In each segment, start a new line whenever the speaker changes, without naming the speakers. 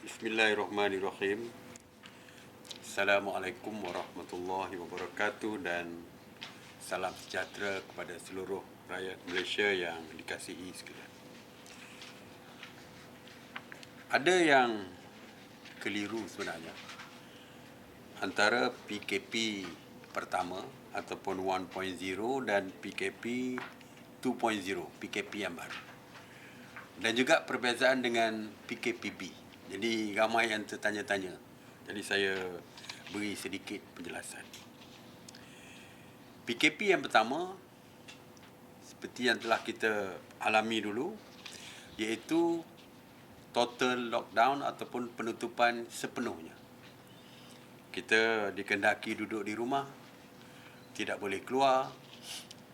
Bismillahirrahmanirrahim. Assalamualaikum warahmatullahi wabarakatuh dan salam sejahtera kepada seluruh rakyat Malaysia yang dikasihi sekalian. Ada yang keliru sebenarnya antara PKP pertama ataupun 1.0 dan PKP 2.0, PKP yang baru. Dan juga perbezaan dengan PKPB. Jadi ramai yang tertanya-tanya. Jadi saya beri sedikit penjelasan. PKP yang pertama, seperti yang telah kita alami dulu, iaitu total lockdown ataupun penutupan sepenuhnya. Kita dikehendaki duduk di rumah, tidak boleh keluar,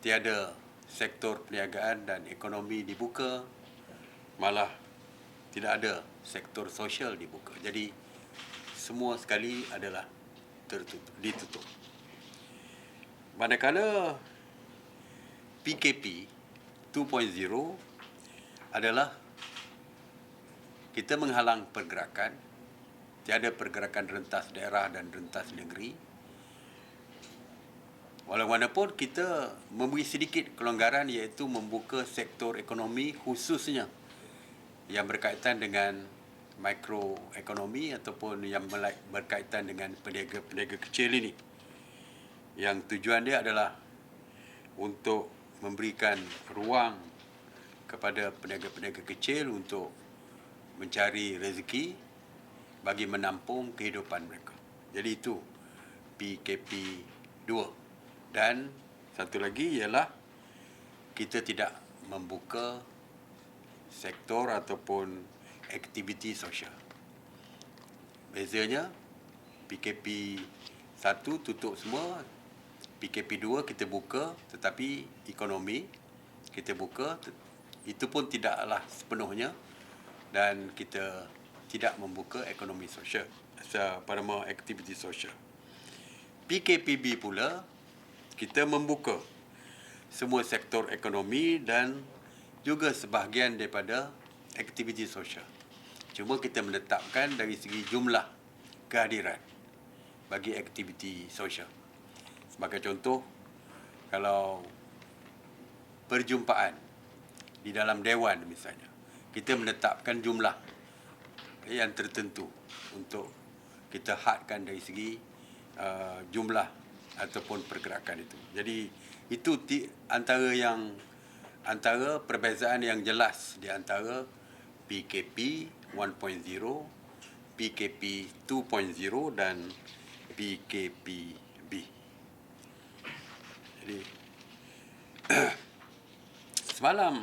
tiada sektor perniagaan dan ekonomi dibuka, malah tidak ada sektor sosial dibuka. Jadi semua sekali adalah ditutup. Manakala PKP 2.0 adalah kita menghalang pergerakan, tiada pergerakan rentas daerah dan rentas negeri. Walaupun kita memberi sedikit kelonggaran, iaitu membuka sektor ekonomi khususnya yang berkaitan dengan mikroekonomi ataupun yang berkaitan dengan peniaga-peniaga kecil ini. Yang tujuan dia adalah untuk memberikan ruang kepada peniaga-peniaga kecil untuk mencari rezeki bagi menampung kehidupan mereka. Jadi itu PKP 2. Dan satu lagi ialah kita tidak membuka sektor ataupun aktiviti sosial. Bezanya, PKP 1 tutup semua, PKP 2 kita buka, tetapi ekonomi kita buka, itu pun tidaklah sepenuhnya, dan kita tidak membuka ekonomi sosial, pada aktiviti sosial. PKPB pula, kita membuka semua sektor ekonomi dan juga sebahagian daripada aktiviti sosial. Cuma kita menetapkan dari segi jumlah kehadiran bagi aktiviti sosial. Sebagai contoh, kalau perjumpaan di dalam dewan misalnya, kita menetapkan jumlah yang tertentu untuk kita hadkan dari segi jumlah ataupun pergerakan itu. Jadi itu antara perbezaan yang jelas di antara PKP 1.0, PKP 2.0 dan PKPB. Jadi semalam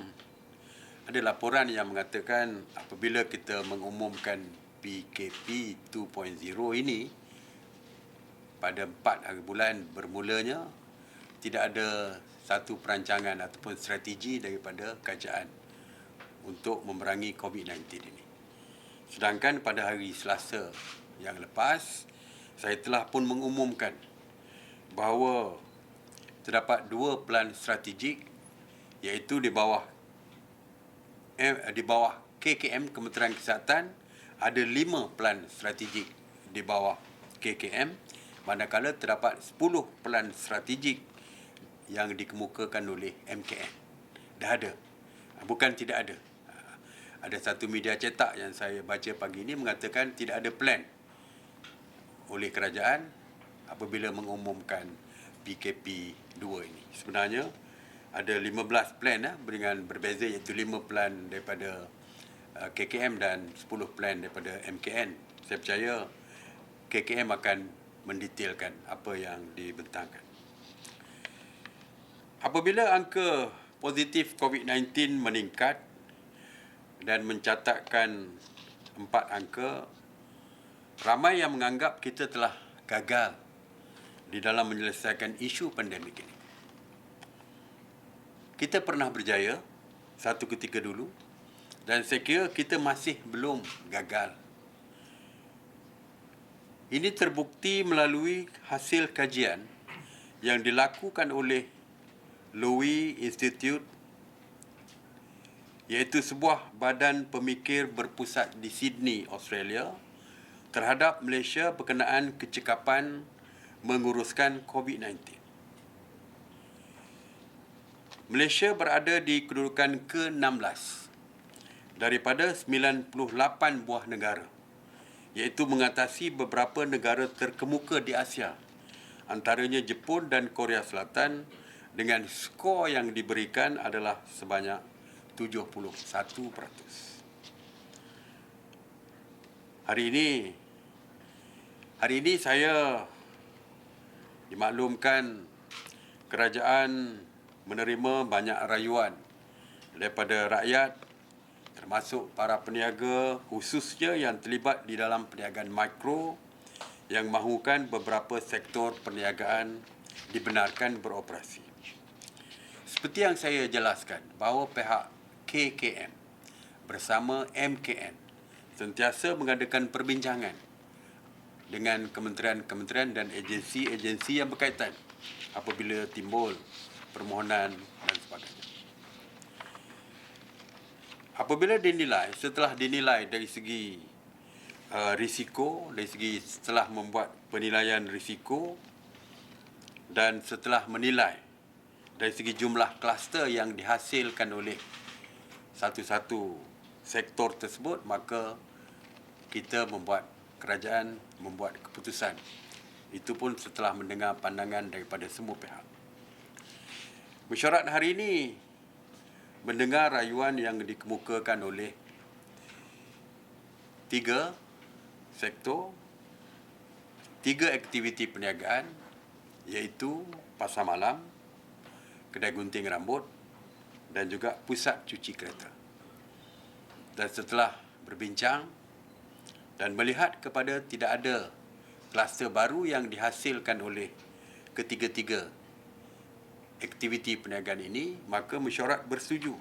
ada laporan yang mengatakan apabila kita mengumumkan PKP 2.0 ini pada 4 hari bulan bermulanya, tidak ada satu perancangan ataupun strategi daripada kerajaan untuk memerangi COVID-19 ini. Sedangkan pada hari Selasa yang lepas, saya telah pun mengumumkan bahawa terdapat 2 pelan strategik, iaitu di bawah KKM, Kementerian Kesihatan, ada 5 pelan strategik di bawah KKM, manakala terdapat 10 pelan strategik yang dikemukakan oleh MKN. Dah ada. Bukan tidak ada. Ada satu media cetak yang saya baca pagi ini mengatakan tidak ada plan oleh kerajaan apabila mengumumkan PKP 2 ini. Sebenarnya ada 15 plan dengan berbeza, iaitu 5 plan daripada KKM dan 10 plan daripada MKN. Saya percaya KKM akan mendetailkan apa yang dibentangkan. Apabila angka positif COVID-19 meningkat dan mencatatkan 4 angka, ramai yang menganggap kita telah gagal di dalam menyelesaikan isu pandemik ini. Kita pernah berjaya satu ketika dulu, dan saya kira kita masih belum gagal. Ini terbukti melalui hasil kajian yang dilakukan oleh Lowy Institute iaitu sebuah badan pemikir berpusat di Sydney, Australia, terhadap Malaysia berkenaan kecekapan menguruskan COVID-19. Malaysia berada di kedudukan ke-16 daripada 98 buah negara, iaitu mengatasi beberapa negara terkemuka di Asia, antaranya Jepun dan Korea Selatan, dengan skor yang diberikan adalah sebanyak 71%. Hari ini saya dimaklumkan kerajaan menerima banyak rayuan daripada rakyat, termasuk para peniaga khususnya yang terlibat di dalam perniagaan mikro, yang mahukan beberapa sektor perniagaan dibenarkan beroperasi. Seperti yang saya jelaskan, bahawa pihak KKM bersama MKN sentiasa mengadakan perbincangan dengan kementerian-kementerian dan agensi-agensi yang berkaitan apabila timbul permohonan dan sebagainya. Apabila setelah dinilai dari segi risiko, dari segi setelah membuat penilaian risiko dan setelah menilai dari segi jumlah kluster yang dihasilkan oleh satu-satu sektor tersebut, maka kerajaan membuat keputusan. Itu pun setelah mendengar pandangan daripada semua pihak. Mesyuarat hari ini mendengar rayuan yang dikemukakan oleh 3 sektor, 3 aktiviti perniagaan, iaitu pasar malam, kedai gunting rambut dan juga pusat cuci kereta. Dan setelah berbincang dan melihat kepada tidak ada kluster baru yang dihasilkan oleh ketiga-tiga aktiviti perniagaan ini, maka mesyuarat bersetuju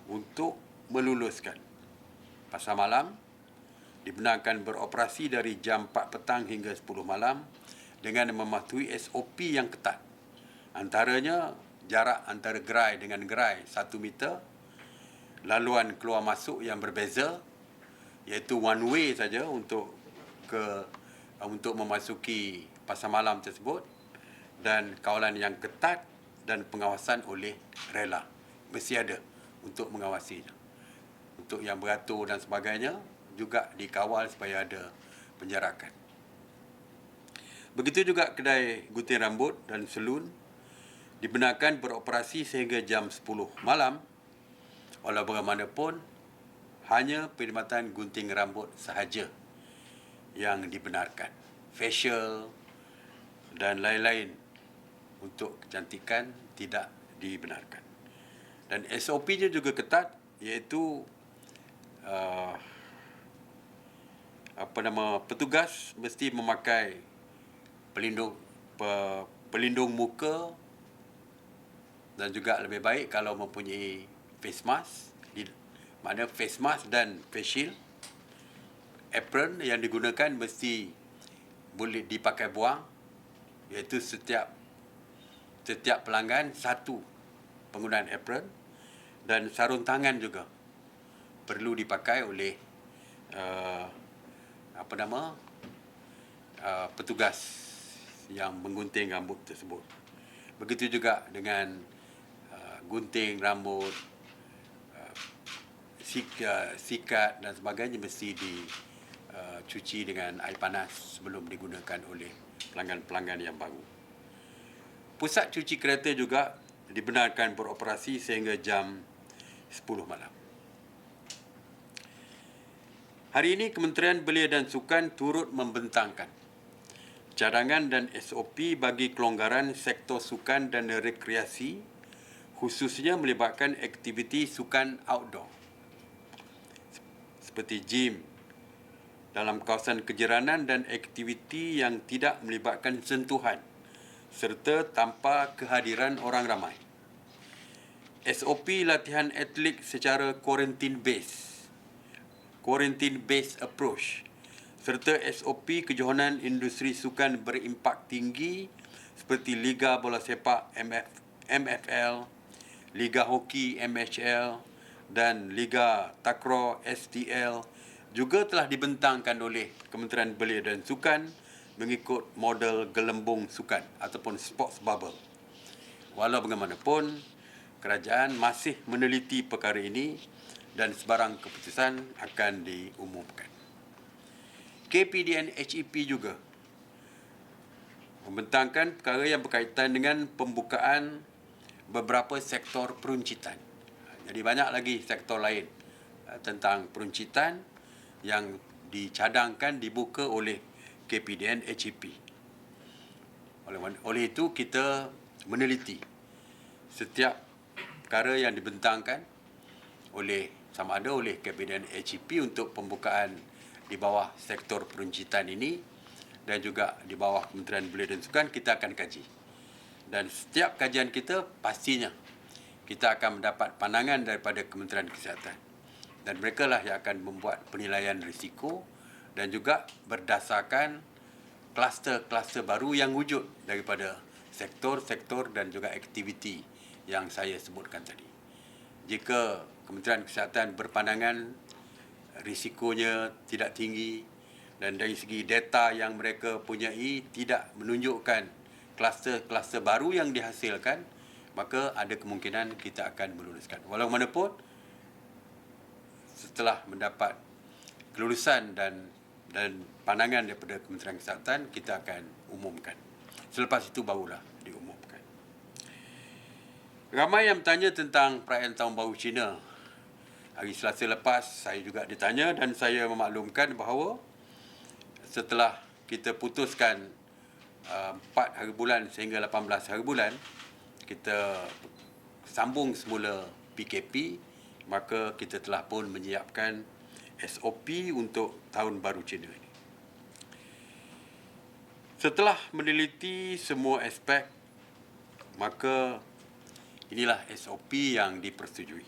untuk meluluskan pasar malam dibenarkan beroperasi dari jam 4 petang hingga 10 malam dengan mematuhi SOP yang ketat. Antaranya jarak antara gerai dengan gerai 1 meter, laluan keluar masuk yang berbeza, iaitu one way saja untuk memasuki pasar malam tersebut, dan kawalan yang ketat dan pengawasan oleh rela mesti ada untuk mengawasinya. Untuk yang beratur dan sebagainya juga dikawal supaya ada penjarakan. Begitu juga kedai gunting rambut dan salon dibenarkan beroperasi sehingga jam 10 malam. Walau bagaimanapun, hanya perkhidmatan gunting rambut sahaja yang dibenarkan. Facial dan lain-lain untuk kecantikan tidak dibenarkan. Dan SOP-nya juga ketat, iaitu petugas mesti memakai pelindung muka, dan juga lebih baik kalau mempunyai face mask, mana face mask dan face shield. Apron yang digunakan mesti boleh dipakai buang, iaitu setiap pelanggan satu penggunaan apron, dan sarung tangan juga perlu dipakai oleh petugas yang menggunting rambut tersebut. Begitu juga dengan gunting rambut, sikat dan sebagainya mesti dicuci dengan air panas sebelum digunakan oleh pelanggan-pelanggan yang baru. Pusat cuci kereta juga dibenarkan beroperasi sehingga jam 10 malam. Hari ini Kementerian Belia dan Sukan turut membentangkan cadangan dan SOP bagi kelonggaran sektor sukan dan rekreasi, khususnya melibatkan aktiviti sukan outdoor seperti gym dalam kawasan kejiranan dan aktiviti yang tidak melibatkan sentuhan serta tanpa kehadiran orang ramai. SOP latihan atlet secara quarantine based approach, serta SOP kejohanan industri sukan berimpak tinggi seperti Liga Bola Sepak MFL, Liga Hoki MHL dan Liga Takraw STL juga telah dibentangkan oleh Kementerian Belia dan Sukan mengikut model gelembung sukan ataupun sports bubble. Walau bagaimanapun, kerajaan masih meneliti perkara ini dan sebarang keputusan akan diumumkan. KPDN HEP juga membentangkan perkara yang berkaitan dengan pembukaan beberapa sektor peruncitan. Jadi banyak lagi sektor lain tentang peruncitan yang dicadangkan dibuka oleh KPDN HEP. Oleh itu kita meneliti setiap perkara yang dibentangkan oleh sama ada oleh KPDN HEP untuk pembukaan di bawah sektor peruncitan ini dan juga di bawah Kementerian Belia dan Sukan kita akan kaji. Dan setiap kajian kita pastinya kita akan mendapat pandangan daripada Kementerian Kesihatan. Dan mereka lah yang akan membuat penilaian risiko dan juga berdasarkan kluster-kluster baru yang wujud daripada sektor-sektor dan juga aktiviti yang saya sebutkan tadi. Jika Kementerian Kesihatan berpandangan risikonya tidak tinggi dan dari segi data yang mereka punyai tidak menunjukkan kluster-kluster baru yang dihasilkan, maka ada kemungkinan kita akan meluluskan. Walau manapun, setelah mendapat kelulusan dan pandangan daripada Kementerian Kesihatan, kita akan umumkan. Selepas itu barulah diumumkan. Ramai yang bertanya tentang perayaan Tahun Baru Cina. Hari Selasa lepas, saya juga ditanya dan saya memaklumkan bahawa setelah kita putuskan 4 hari bulan sehingga 18 hari bulan, kita sambung semula PKP, maka kita telah pun menyiapkan SOP untuk Tahun Baru Cina ini. Setelah meneliti semua aspek, maka inilah SOP yang dipersetujui.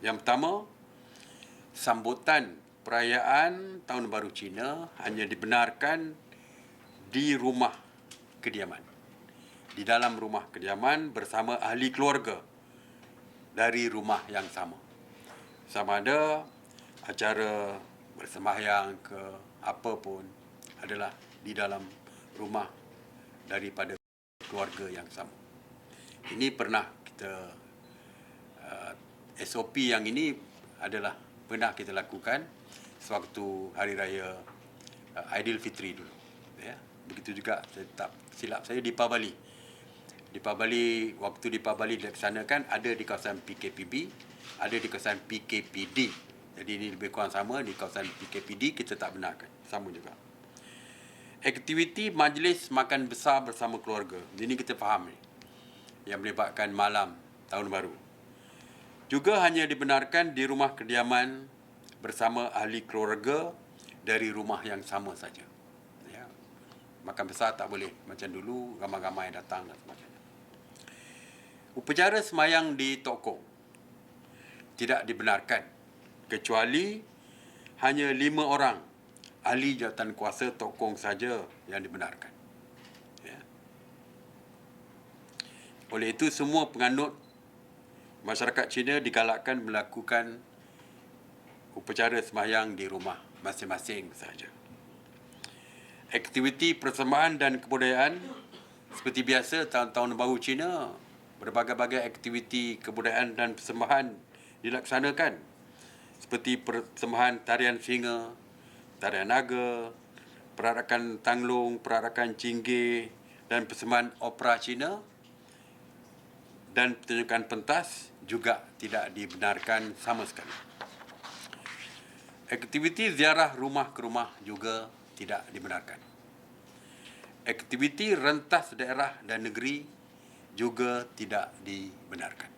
Yang pertama, sambutan perayaan Tahun Baru Cina hanya dibenarkan di rumah kediaman. Di dalam rumah kediaman bersama ahli keluarga dari rumah yang sama. Sama ada acara bersembahyang ke apa pun adalah di dalam rumah daripada keluarga yang sama. Ini pernah kita SOP yang ini adalah pernah kita lakukan sewaktu Hari Raya Aidilfitri dulu. Ya. Begitu juga, saya tak silap saya, di Pabali. Di Pabali, waktu di Pabali dilaksanakan ada di kawasan PKPB, ada di kawasan PKPD. Jadi ini lebih kurang sama, di kawasan PKPD kita tak benarkan. Sama juga. Aktiviti majlis makan besar bersama keluarga. Ini kita faham ni. Yang melibatkan malam Tahun Baru. Juga hanya dibenarkan di rumah kediaman bersama ahli keluarga dari rumah yang sama saja. Ya. Makan besar tak boleh macam dulu, ramai-ramai datang dan sebagainya. Upacara semayang di toko tidak dibenarkan kecuali hanya 5 orang ahli jawatan kuasa tokong saja yang dibenarkan. Ya. Oleh itu, semua penganut masyarakat Cina digalakkan melakukan upacara sembahyang di rumah masing-masing sahaja. Aktiviti persembahan dan kebudayaan seperti biasa tahun-tahun baru Cina, berbagai-bagai aktiviti kebudayaan dan persembahan dilaksanakan seperti persembahan tarian singa, tarian naga, perarakan tanglung, perarakan cinggir dan persembahan opera Cina dan pertunjukan pentas juga tidak dibenarkan sama sekali. Aktiviti ziarah rumah ke rumah juga tidak dibenarkan. Aktiviti rentas daerah dan negeri juga tidak dibenarkan.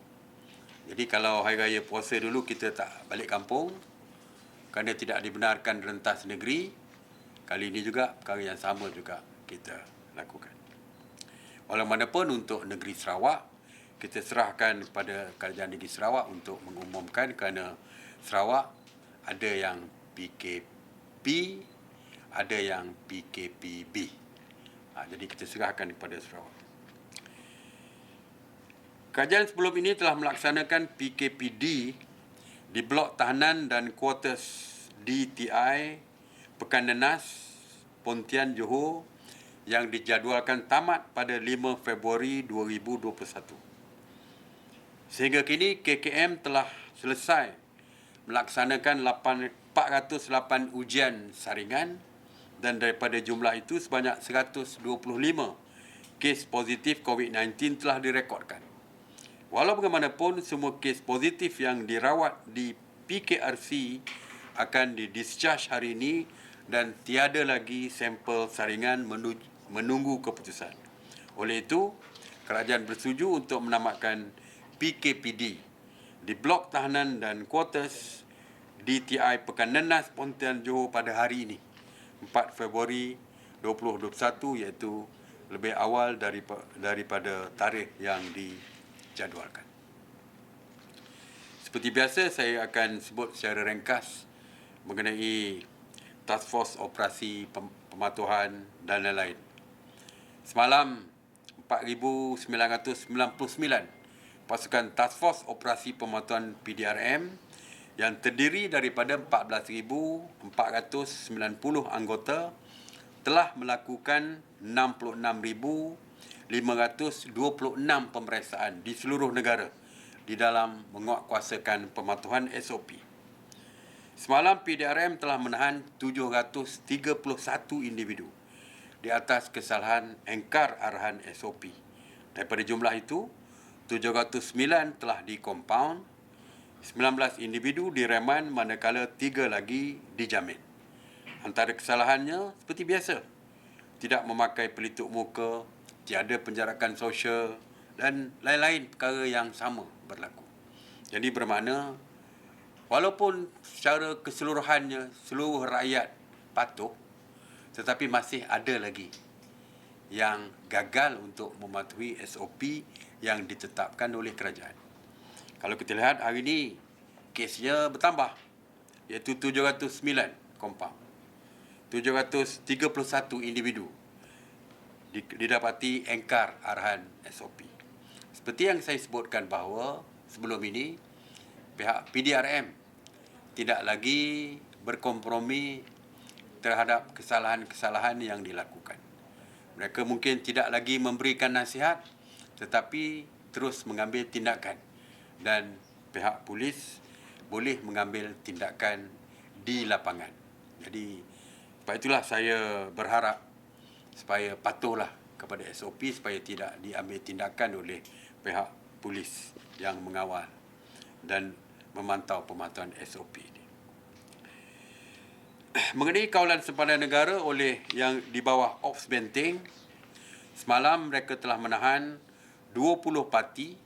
Jadi kalau Hari Raya Puasa dulu kita tak balik kampung kerana tidak dibenarkan rentas negeri, kali ini juga perkara yang sama juga kita lakukan. Walau manapun untuk negeri Sarawak, kita serahkan kepada Kerajaan Negeri Sarawak untuk mengumumkan kerana Sarawak ada yang PKP, ada yang PKPB. Jadi kita serahkan kepada Sarawak. Kerajaan sebelum ini telah melaksanakan PKPD Di blok tahanan dan kuartus DTI Pekan Nenas, Pontian, Johor yang dijadualkan tamat pada 5 Februari 2021. Sehingga kini KKM telah selesai melaksanakan 408 ujian saringan dan daripada jumlah itu sebanyak 125 kes positif COVID-19 telah direkodkan. Walau bagaimanapun, semua kes positif yang dirawat di PKRC akan didischarge hari ini dan tiada lagi sampel saringan menunggu keputusan. Oleh itu, kerajaan bersetuju untuk menamatkan PKPD di blok tahanan dan kuartus DTI Pekan Nenas, Pontian, Johor pada hari ini, 4 Februari 2021, iaitu lebih awal daripada tarikh yang dijadualkan. Seperti biasa, saya akan sebut secara ringkas mengenai Task Force Operasi Pematuhan dan lain-lain. Semalam, 4,999 pasukan Task Force Operasi Pematuhan PDRM yang terdiri daripada 14,490 anggota telah melakukan 66,526 pemeriksaan di seluruh negara di dalam menguatkuasakan pematuhan SOP. Semalam PDRM telah menahan 731 individu di atas kesalahan engkar arahan SOP. Daripada jumlah itu, 709 telah dikompaun, 19 individu direman manakala 3 lagi dijamin. Antara kesalahannya seperti biasa, tidak memakai pelitup muka, tiada penjarakan sosial dan lain-lain perkara yang sama berlaku. Jadi bermakna walaupun secara keseluruhannya seluruh rakyat patuh, tetapi masih ada lagi yang gagal untuk mematuhi SOP yang ditetapkan oleh kerajaan. Kalau kita lihat hari ini, kesnya bertambah, iaitu 709 kompaun. 731 individu didapati engkar arahan SOP. Seperti yang saya sebutkan bahawa sebelum ini, pihak PDRM tidak lagi berkompromi terhadap kesalahan-kesalahan yang dilakukan. Mereka mungkin tidak lagi memberikan nasihat, tetapi terus mengambil tindakan, dan pihak polis boleh mengambil tindakan di lapangan. Jadi sebab itulah saya berharap supaya patuhlah kepada SOP supaya tidak diambil tindakan oleh pihak polis yang mengawal dan memantau pematuhan SOP ini. Mengenai kawalan sempadan negara oleh yang di bawah Ops Benteng, semalam mereka telah menahan 20 parti,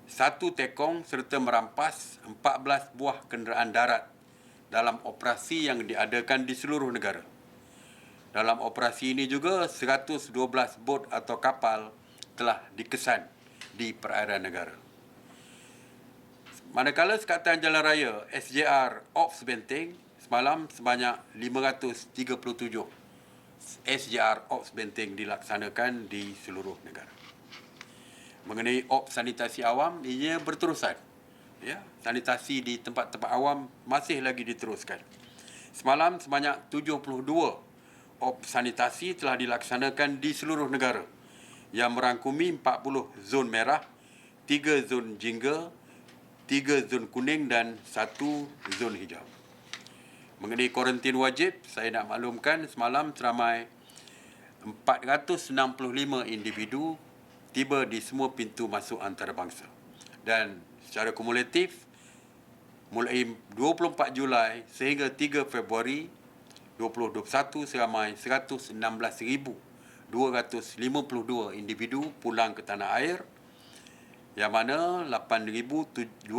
1 tekong serta merampas 14 buah kenderaan darat dalam operasi yang diadakan di seluruh negara. Dalam operasi ini juga 112 bot atau kapal telah dikesan di perairan negara. Manakala Sekatan Jalan Raya SJR Ops Benteng, semalam sebanyak 537 SJR Ops Benteng dilaksanakan di seluruh negara. Mengenai Ops Sanitasi Awam, ianya berterusan. Ya, sanitasi di tempat-tempat awam masih lagi diteruskan. Semalam sebanyak 72 Ops sanitasi telah dilaksanakan di seluruh negara yang merangkumi 40 zon merah, 3 zon jingga, 3 zon kuning dan 1 zon hijau. Mengenai kuarantin wajib, saya nak maklumkan semalam seramai 465 individu tiba di semua pintu masuk antarabangsa. Dan secara kumulatif, mulai 24 Julai sehingga 3 Februari 2021, seramai 116,252 individu pulang ke tanah air, yang mana 8,275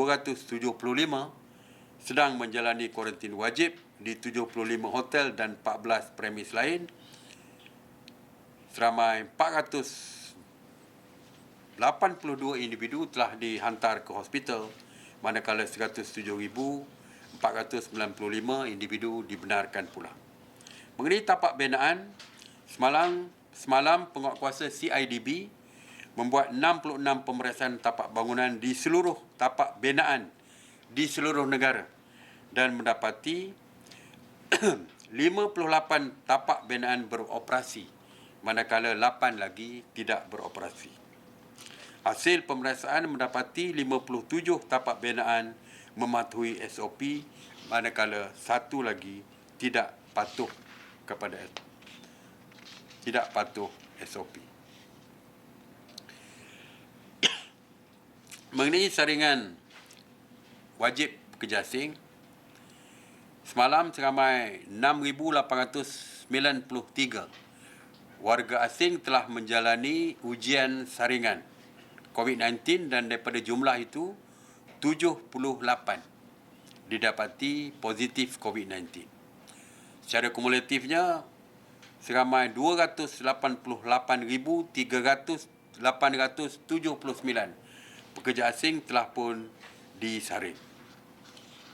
sedang menjalani kuarantin wajib di 75 hotel dan 14 premis lain. Seramai 482 individu telah dihantar ke hospital, manakala 107,495 individu dibenarkan pulang. Mengenai tapak binaan, semalam penguatkuasa CIDB membuat 66 pemeriksaan tapak bangunan di seluruh tapak binaan di seluruh negara dan mendapati 58 tapak binaan beroperasi, manakala 8 lagi tidak beroperasi. Hasil pemeriksaan mendapati 57 tapak binaan mematuhi SOP, manakala 1 lagi tidak patuh SOP. Mengenai saringan wajib pekerja asing, semalam seramai 6,893 warga asing telah menjalani ujian saringan COVID-19 dan daripada jumlah itu 78 didapati positif COVID-19. Secara kumulatifnya, seramai 288,879 pekerja asing telah pun disaring.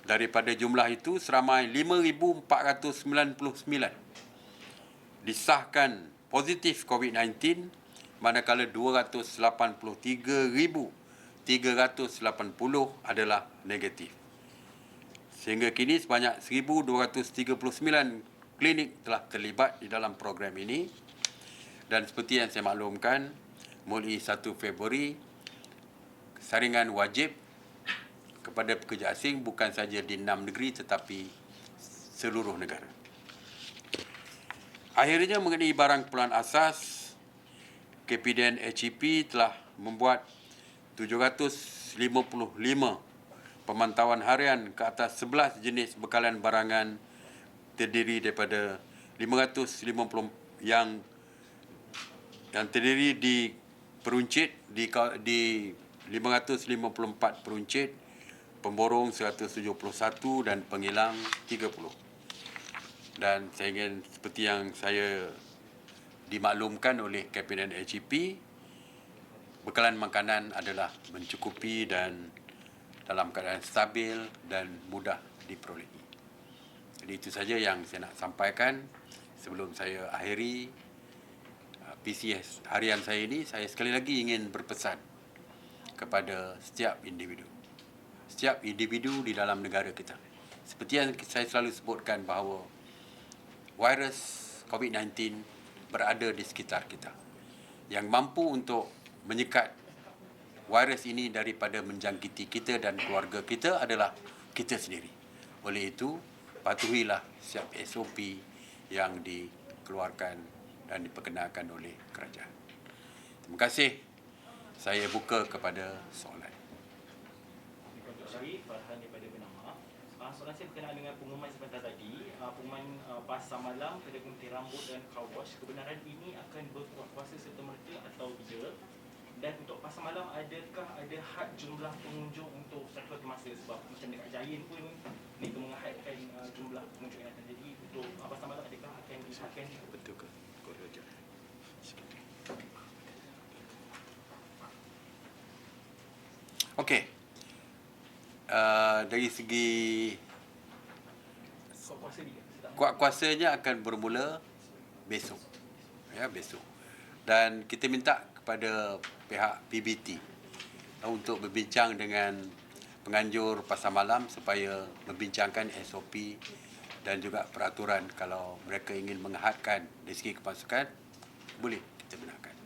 Daripada jumlah itu, seramai 5,499 disahkan positif COVID-19, manakala 283,380 adalah negatif. Sehingga kini sebanyak 1,239 klinik telah terlibat di dalam program ini. Dan seperti yang saya maklumkan, mulai 1 Februari, saringan wajib kepada pekerja asing bukan saja di 6 negeri tetapi seluruh negara. Akhirnya mengenai barang keperluan asas, KPDN HEP telah membuat 755 pemantauan harian ke atas 11 jenis bekalan barangan terdiri daripada 550 yang terdiri di peruncit di 554 peruncit, pemborong 171 dan penghilang 30. Dan saya ingin seperti yang saya dimaklumkan oleh KPDN HEP, bekalan makanan adalah mencukupi dan dalam keadaan stabil dan mudah diperolehi. Jadi itu saja yang saya nak sampaikan sebelum saya akhiri PCS harian saya ini. Saya sekali lagi ingin berpesan kepada setiap individu di dalam negara kita. Seperti yang saya selalu sebutkan bahawa virus COVID-19 berada di sekitar kita. Yang mampu untuk menyekat virus ini daripada menjangkiti kita dan keluarga kita adalah kita sendiri. Oleh itu, patuhilah setiap SOP yang dikeluarkan dan diperkenalkan oleh kerajaan. Terima kasih. Saya buka kepada soalan.
Dr. Syarif, Farhan daripada Bernama. Soalan saya berkenaan dengan pengumuman sebentar tadi, pengumuman pasar malam, kedai gunting rambut dan car wash. Kebenaran ini akan berkuasa serta-merta atau tidak? Dan untuk pasar malam, adakah ada had jumlah pengunjung untuk satu masa? Sebab macam dekat Giant pun mereka menghadkan jumlah pengunjung yang akan jadi. Untuk pasar malam, adakah akan disahkan?
Betul ke? Okey. Dari segi kuat kuasanya akan bermula besok. Ya, besok. Dan kita minta kepada pihak PBT untuk berbincang dengan penganjur pasar malam supaya membincangkan SOP dan juga peraturan. Kalau mereka ingin menghadkan dari segi kemasukan, boleh kita benarkan.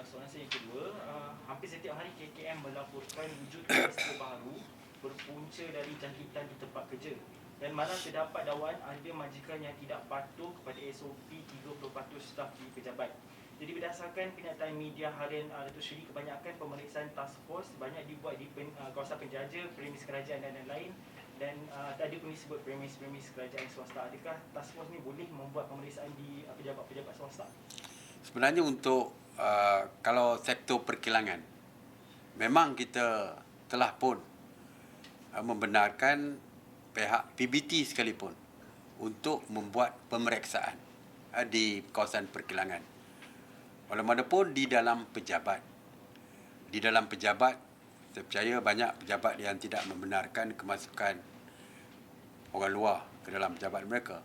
Soalan saya yang kedua, hampir setiap hari KKM melaporkan wujud kluster baru berpunca dari jangkitan di tempat kerja. Dan malah terdapat dakwaan ada majikan yang tidak patuh kepada SOP 30% staf di pejabat. Jadi berdasarkan penyataan media harian Datuk Seri, kebanyakan pemeriksaan task force banyak dibuat di kawasan penjaja, premis kerajaan dan lain-lain. Dan tadi pun disebut premis-premis kerajaan swasta. Adakah task force ni boleh membuat pemeriksaan di pejabat-pejabat swasta?
Sebenarnya untuk kalau sektor perkilangan, memang kita telah pun membenarkan pihak PBT sekalipun untuk membuat pemeriksaan di kawasan perkilangan. Walaupun di dalam pejabat. Di dalam pejabat, saya percaya banyak pejabat yang tidak membenarkan kemasukan orang luar ke dalam pejabat mereka.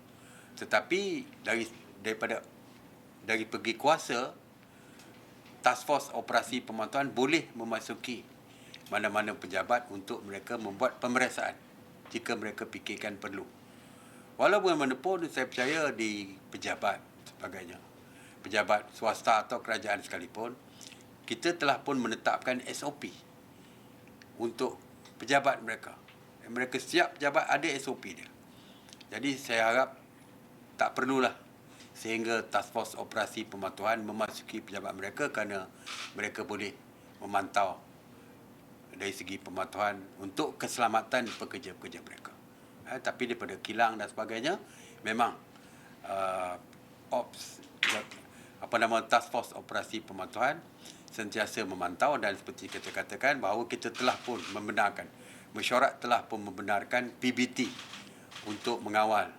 Tetapi dari pergi kuasa, Task Force Operasi Pemantauan boleh memasuki mana-mana pejabat untuk mereka membuat pemeriksaan jika mereka fikirkan perlu. Walaupun mana pun saya percaya di pejabat sebagainya, pejabat swasta atau kerajaan sekalipun, kita telah pun menetapkan SOP untuk pejabat mereka. Mereka setiap pejabat ada SOP dia. Jadi saya harap tak perlulah sehingga Task Force Operasi Pemantauan memasuki pejabat mereka kerana mereka boleh memantau dari segi pemantauan untuk keselamatan pekerja-pekerja mereka. Tapi daripada kilang dan sebagainya, memang Task Force Operasi Pemantauan sentiasa memantau dan seperti kita katakan bahawa kita telah pun membenarkan, mesyuarat telah pun membenarkan PBT untuk mengawal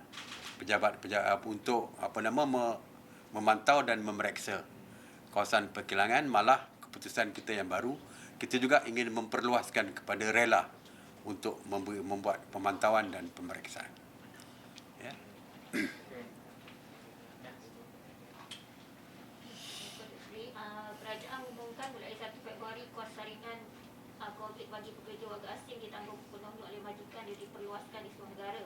pejabat-pejabat untuk memantau dan memeriksa kawasan perkilangan. Malah keputusan kita yang baru, kita juga ingin memperluaskan kepada rela untuk membuat pemantauan dan pemeriksaan. Ya.
Kerajaan umumkan mulai 1 Februari kos saringan COVID bagi pekerja warga asing ditanggung penuhnya oleh majikan dan diperluaskan di seluruh negara.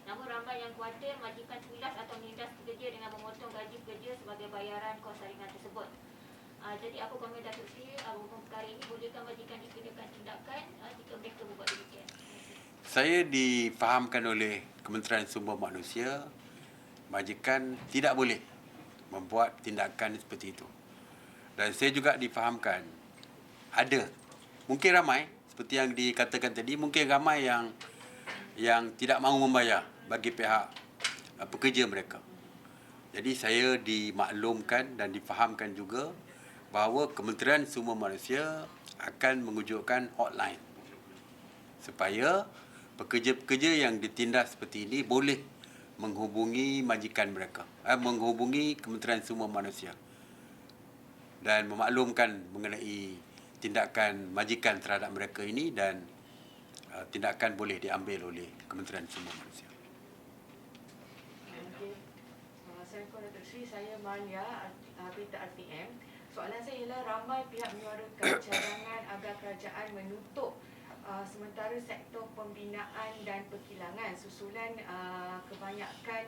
Namun ramai yang khawatir majikan tulas atau menindas pekerja dengan memotong gaji pekerja sebagai bayaran kos saringan tersebut. Jadi apa komen Datuk Seri hukum perkara ini, bolehkah majikan dikenakan tindakan jika mereka membuat demikian?
Saya difahamkan oleh Kementerian Sumber Manusia, majikan tidak boleh membuat tindakan seperti itu. Dan saya juga difahamkan ada, mungkin ramai seperti yang dikatakan tadi, mungkin ramai yang tidak mahu membayar bagi pihak pekerja mereka. Jadi saya dimaklumkan dan difahamkan juga bahawa Kementerian Sumber Manusia akan mewujudkan hotline supaya pekerja-pekerja yang ditindas seperti ini boleh menghubungi majikan mereka, menghubungi Kementerian Sumber Manusia dan memaklumkan mengenai tindakan majikan terhadap mereka ini, dan tindakan boleh diambil oleh Kementerian Sumber Manusia.
Assalamualaikum Datuk Seri, saya Malia, Berita RTM. Soalan saya ialah ramai pihak menyuarakan cadangan agar kerajaan menutup sementara sektor pembinaan dan perkilangan susulan kebanyakan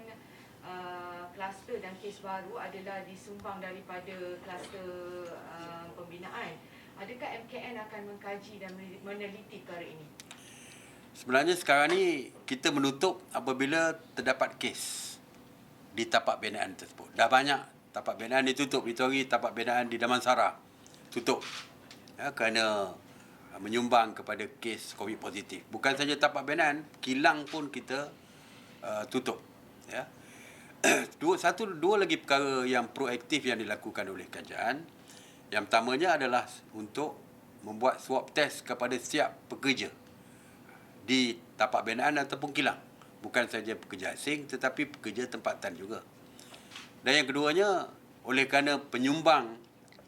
kluster dan kes baru adalah disumbang daripada kluster pembinaan. Adakah MKN akan mengkaji dan meneliti perkara ini?
Sebenarnya sekarang ni kita menutup apabila terdapat kes di tapak binaan tersebut. Dah banyak tapak binaan ditutup. Itu hari tapak binaan di Damansara tutup kerana menyumbang kepada kes COVID positif. Bukan saja tapak binaan, kilang pun kita tutup. Ya. Dua lagi perkara yang proaktif yang dilakukan oleh kerajaan. Yang pertamanya adalah untuk membuat swab test kepada setiap pekerja di tapak binaan ataupun kilang. Bukan saja pekerja asing tetapi pekerja tempatan juga. Dan yang keduanya, oleh kerana penyumbang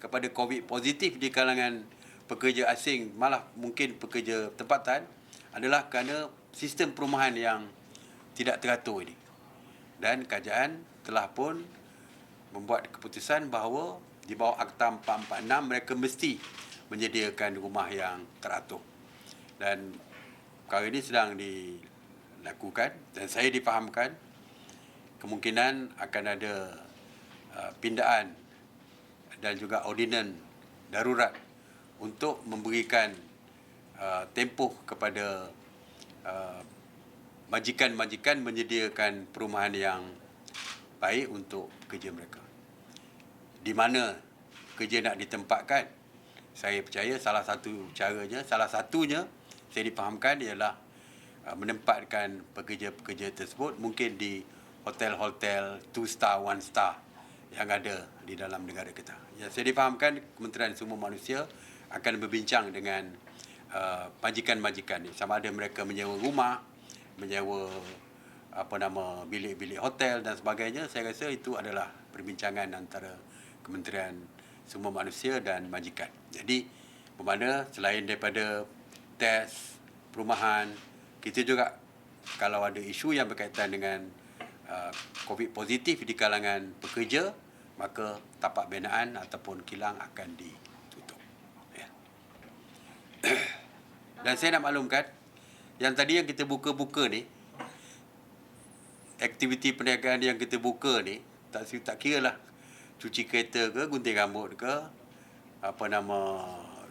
kepada COVID positif di kalangan pekerja asing, malah mungkin pekerja tempatan, adalah kerana sistem perumahan yang tidak teratur ini. Dan kerajaan telah pun membuat keputusan bahawa di bawah Akta 446 mereka mesti menyediakan rumah yang teratur. Dan perkara ini sedang dilakukan dan saya difahamkan kemungkinan akan ada pindaan dan juga ordinan darurat untuk memberikan tempoh kepada majikan-majikan menyediakan perumahan yang baik untuk kerja mereka. Di mana kerja nak ditempatkan, saya percaya salah satunya saya difahamkan ialah menempatkan pekerja-pekerja tersebut mungkin di hotel-hotel 2 star, 1 star yang ada di dalam negara kita. Ya, saya difahamkan Kementerian Sumber Manusia akan berbincang dengan majikan-majikan ni, sama ada mereka menyewa rumah, menyewa bilik-bilik hotel dan sebagainya. Saya rasa itu adalah perbincangan antara Kementerian Sumber Manusia dan majikan. Jadi bermakna selain daripada test perumahan, kita juga kalau ada isu yang berkaitan dengan COVID positif di kalangan pekerja, maka tapak binaan ataupun kilang akan ditutup. Ya. Dan saya nak maklumkan, yang tadi yang kita buka-buka ni, aktiviti perniagaan yang kita buka ni, tak kira lah cuci kereta ke, gunting rambut ke,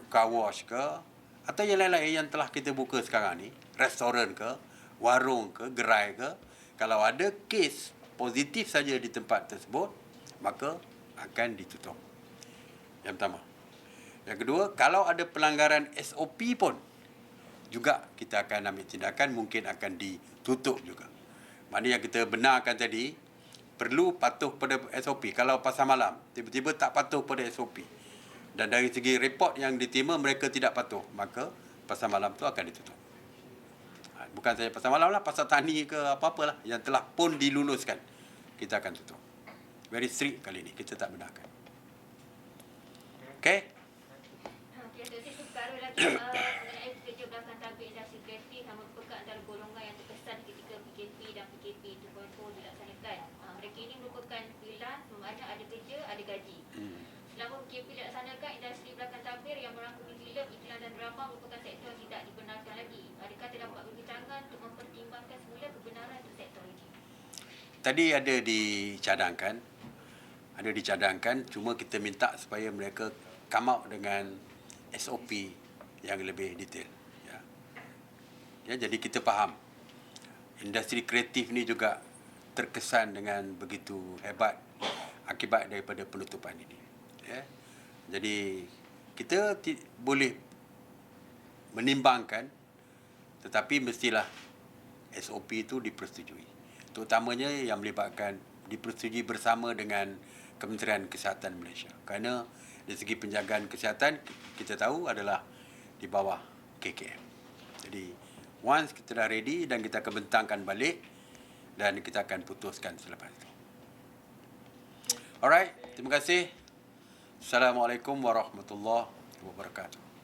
car wash ke, atau yang lain-lain yang telah kita buka sekarang ni, restoran ke, warung ke, gerai ke, kalau ada kes positif saja di tempat tersebut, maka akan ditutup. Yang pertama. Yang kedua, kalau ada pelanggaran SOP pun, juga kita akan ambil tindakan, mungkin akan ditutup juga. Maknanya yang kita benarkan tadi, perlu patuh pada SOP. Kalau pasar malam, tiba-tiba tak patuh pada SOP, dan dari segi report yang diterima, mereka tidak patuh, maka pasar malam tu akan ditutup. Bukan saja pasar malam lah, pasar tani ke apa-apalah yang telah pun diluluskan, kita akan tutup. Very strict kali ni, kita tak benarkan. Okay?
Okey, jadi itu perkara lagi mengenai pekerja belakang tabir industri kreatif yang merupakan antara golongan yang terkesan ketika PKP dan PKP 2.0 dilaksanakan. Mereka ini merupakan freelance, bermakna ada kerja, ada gaji. Selama PKP dilaksanakan, industri belakang tabir yang merangkumi filem, iklan dan drama merupakan sektor yang tidak dibenarkan lagi. Adakah terdapat perbincangan untuk mempertimbangkan semula kebenaran untuk sektor ini?
Tadi ada dicadangkan, cuma kita minta supaya mereka come out dengan SOP yang lebih detail. Ya, jadi kita faham industri kreatif ni juga terkesan dengan begitu hebat akibat daripada penutupan ini. Ya. Jadi kita boleh menimbangkan, tetapi mestilah SOP itu dipersetujui. Terutamanya yang melibatkan dipersetujui bersama dengan Kementerian Kesihatan Malaysia. Kerana dari segi penjagaan kesihatan, kita tahu adalah di bawah KKM. Jadi, once kita dah ready dan kita akan bentangkan balik dan kita akan putuskan selepas itu. Alright, terima kasih. Assalamualaikum warahmatullahi wabarakatuh.